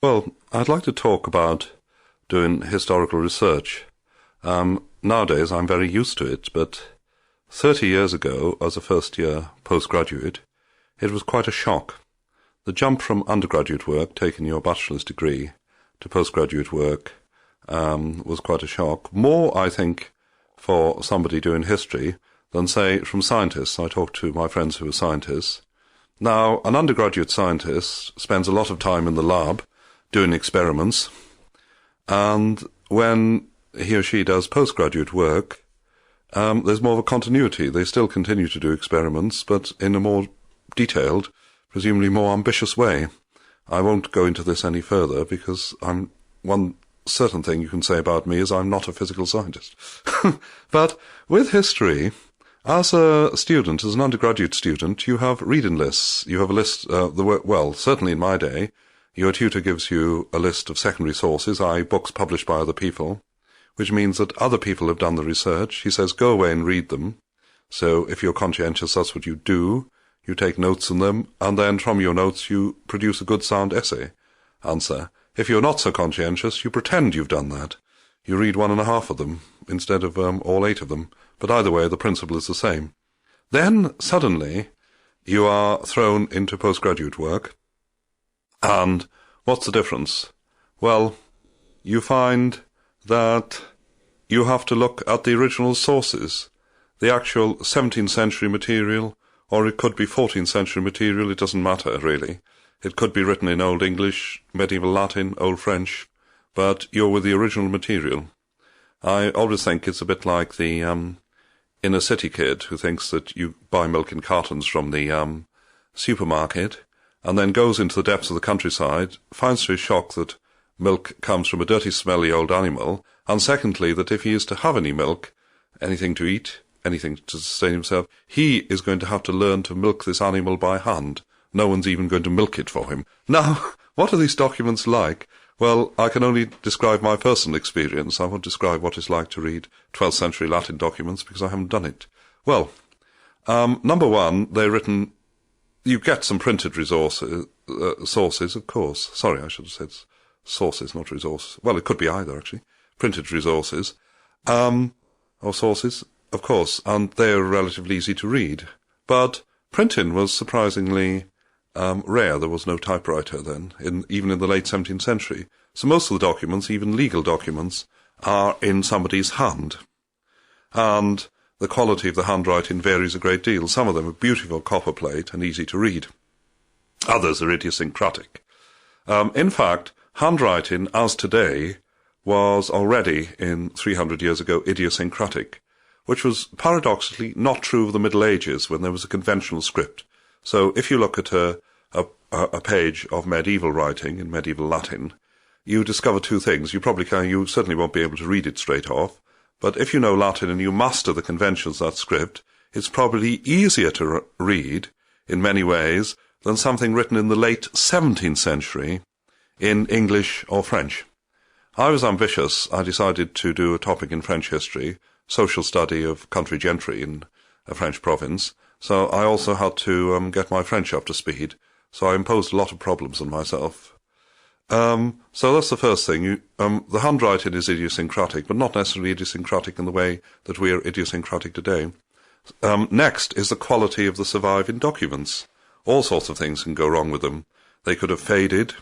Well, I'd like to talk about doing historical research. Nowadays, I'm very used to it, but 30 years ago, as a first-year postgraduate, it was quite a shock. The jump from undergraduate work, taking your bachelor's degree, to postgraduate work was quite a shock. More, I think, for somebody doing history than, say, from scientists. I talked to my friends who are scientists. Now, an undergraduate scientist spends a lot of time in the lab doing experiments, and when he or she does postgraduate work, there's more of a continuity. They still continue to do experiments, but in a more detailed, presumably more ambitious way. I won't go into this any further because one certain thing you can say about me is I'm not a physical scientist. But with history, as a student, as an undergraduate student, you have reading lists. You have a list, certainly in my day, your tutor gives you a list of secondary sources, i.e. books published by other people, which means that other people have done the research. He says, go away and read them. So if you're conscientious, that's what you do. You take notes on them, and then from your notes you produce a good sound essay answer. If you're not so conscientious, you pretend you've done that. You read 1.5 of them instead of all 8 of them. But either way, the principle is the same. Then, suddenly, you are thrown into postgraduate work. And what's the difference? Well, you find that you have to look at the original sources, the actual 17th century material, or it could be 14th century material, it doesn't matter really. It could be written in Old English, Medieval Latin, Old French, but you're with the original material. I always think it's a bit like the inner city kid who thinks that you buy milk in cartons from the supermarket, and then goes into the depths of the countryside, finds to his shock that milk comes from a dirty, smelly old animal, and secondly, that if he is to have any milk, anything to eat, anything to sustain himself, he is going to have to learn to milk this animal by hand. No one's even going to milk it for him. Now, what are these documents like? Well, I can only describe my personal experience. I won't describe what it's like to read 12th century Latin documents because I haven't done it. Well, number one, they're written. You get some printed sources, of course. Sorry, I should have said sources, not resources. Well, it could be either, actually. Printed resources, or sources, of course, and they're relatively easy to read. But printing was surprisingly rare. There was no typewriter then, even in the late 17th century. So most of the documents, even legal documents, are in somebody's hand. And the quality of the handwriting varies a great deal. Some of them are beautiful copperplate and easy to read. Others are idiosyncratic. In fact, handwriting, as today, was already, 300 years ago, idiosyncratic, which was paradoxically not true of the Middle Ages when there was a conventional script. So if you look at a page of medieval writing in medieval Latin, you discover two things. You certainly won't be able to read it straight off, but if you know Latin and you master the conventions of that script, it's probably easier to read, in many ways, than something written in the late 17th century in English or French. I was ambitious. I decided to do a topic in French history, social study of country gentry in a French province, so I also had to get my French up to speed, so I imposed a lot of problems on myself. So that's the first thing. The handwriting is idiosyncratic, but not necessarily idiosyncratic in the way that we are idiosyncratic today. Next is the quality of the surviving documents. All sorts of things can go wrong with them. They could have faded.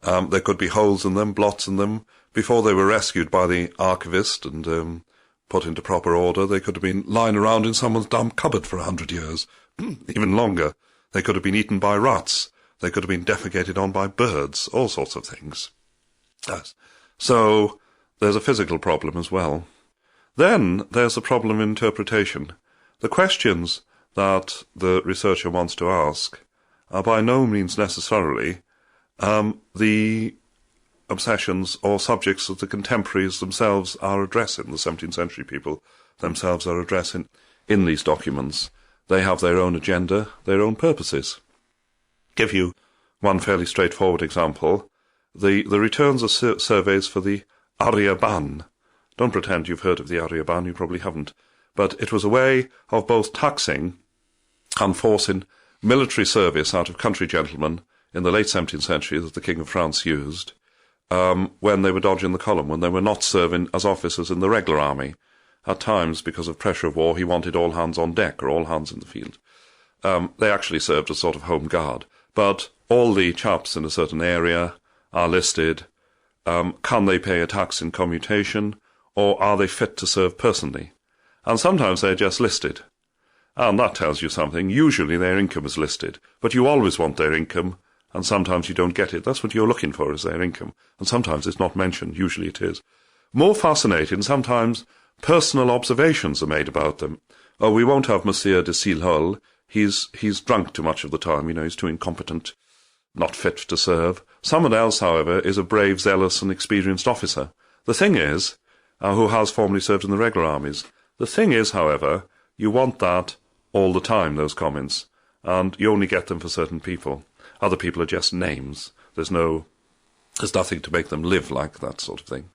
There could be holes in them, blots in them. Before they were rescued by the archivist and put into proper order, they could have been lying around in someone's damp cupboard for 100 years, even longer. They could have been eaten by rats. They could have been defecated on by birds, all sorts of things. Yes. So there's a physical problem as well. Then there's a problem in interpretation. The questions that the researcher wants to ask are by no means necessarily the obsessions or subjects that the contemporaries themselves are addressing, the 17th century people themselves are addressing in these documents. They have their own agenda, their own purposes. Give you one fairly straightforward example. The returns are surveys for the Aryaban. Don't pretend you've heard of the Aryaban, you probably haven't. But it was a way of both taxing and forcing military service out of country gentlemen in the late 17th century that the King of France used when they were dodging the column, when they were not serving as officers in the regular army. At times, because of pressure of war, he wanted all hands on deck or all hands in the field. They actually served as sort of home guard. But all the chaps in a certain area are listed. Can they pay a tax in commutation, or are they fit to serve personally? And sometimes they're just listed. And that tells you something. Usually their income is listed, but you always want their income, and sometimes you don't get it. That's what you're looking for, is their income. And sometimes it's not mentioned. Usually it is. More fascinating, sometimes personal observations are made about them. Oh, we won't have Monsieur de Silhol. He's drunk too much of the time. He's too incompetent, not fit to serve. Someone else, however, is a brave, zealous and experienced officer. The thing is, who has formerly served in the regular armies. The thing is, however, you want that all the time, those comments, and you only get them for certain people. Other people are just names. There's nothing to make them live like that sort of thing.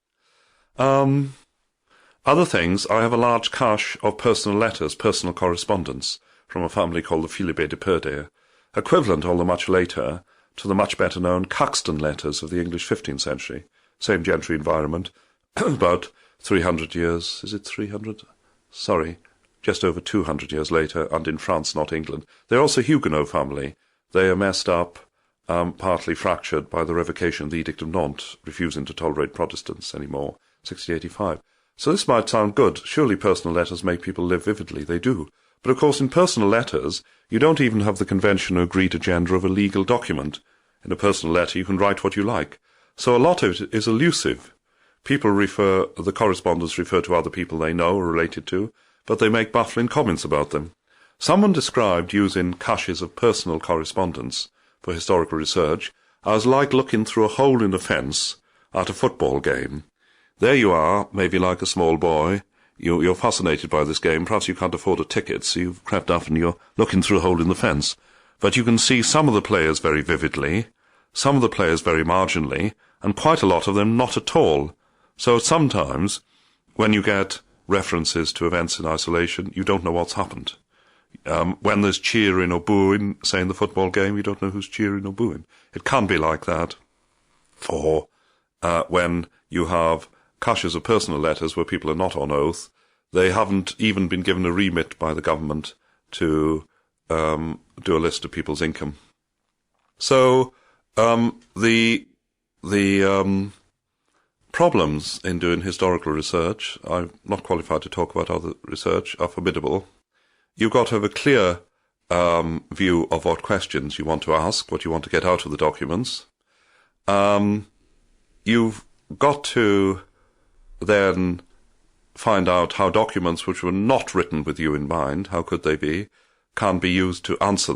Other things, I have a large cache of personal letters, personal correspondence, from a family called the Philibert de Perdere, equivalent, although much later, to the much better known Caxton letters of the English 15th century. Same gentry environment, about 300 years, is it 300? Sorry, just over 200 years later, and in France, not England. They're also a Huguenot family. They are messed up, partly fractured by the revocation of the Edict of Nantes, refusing to tolerate Protestants anymore, 1685. So this might sound good. Surely personal letters make people live vividly. They do. But of course, in personal letters, you don't even have the conventional agreed agenda of a legal document. In a personal letter, you can write what you like. So a lot of it is elusive. The correspondents refer to other people they know or related to, but they make baffling comments about them. Someone described using caches of personal correspondence for historical research as like looking through a hole in a fence at a football game. There you are, maybe like a small boy. You're fascinated by this game. Perhaps you can't afford a ticket, so you've crept up and you're looking through a hole in the fence. But you can see some of the players very vividly, some of the players very marginally, and quite a lot of them not at all. So sometimes, when you get references to events in isolation, you don't know what's happened. When there's cheering or booing, say in the football game, you don't know who's cheering or booing. It can be like that. Or when you have caches of personal letters where people are not on oath, they haven't even been given a remit by the government to do a list of people's income. So the problems in doing historical research, I'm not qualified to talk about other research, are formidable. You've got to have a clear view of what questions you want to ask, what you want to get out of the documents. You've got to then find out how documents which were not written with you in mind, how could they be, can be used to answer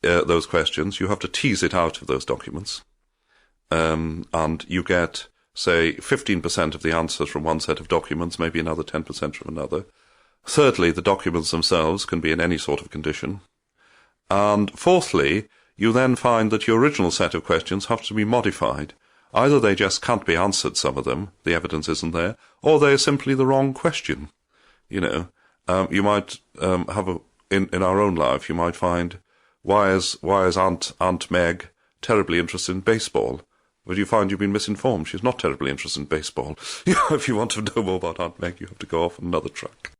those questions. You have to tease it out of those documents. And you get, say, 15% of the answers from one set of documents, maybe another 10% from another. Thirdly, the documents themselves can be in any sort of condition. And fourthly, you then find that your original set of questions have to be modified. Either they just can't be answered, some of them, the evidence isn't there, or they're simply the wrong question. You might have in our own life, you might find, why is Aunt Meg terribly interested in baseball? But you find you've been misinformed. She's not terribly interested in baseball. If you want to know more about Aunt Meg, you have to go off on another track.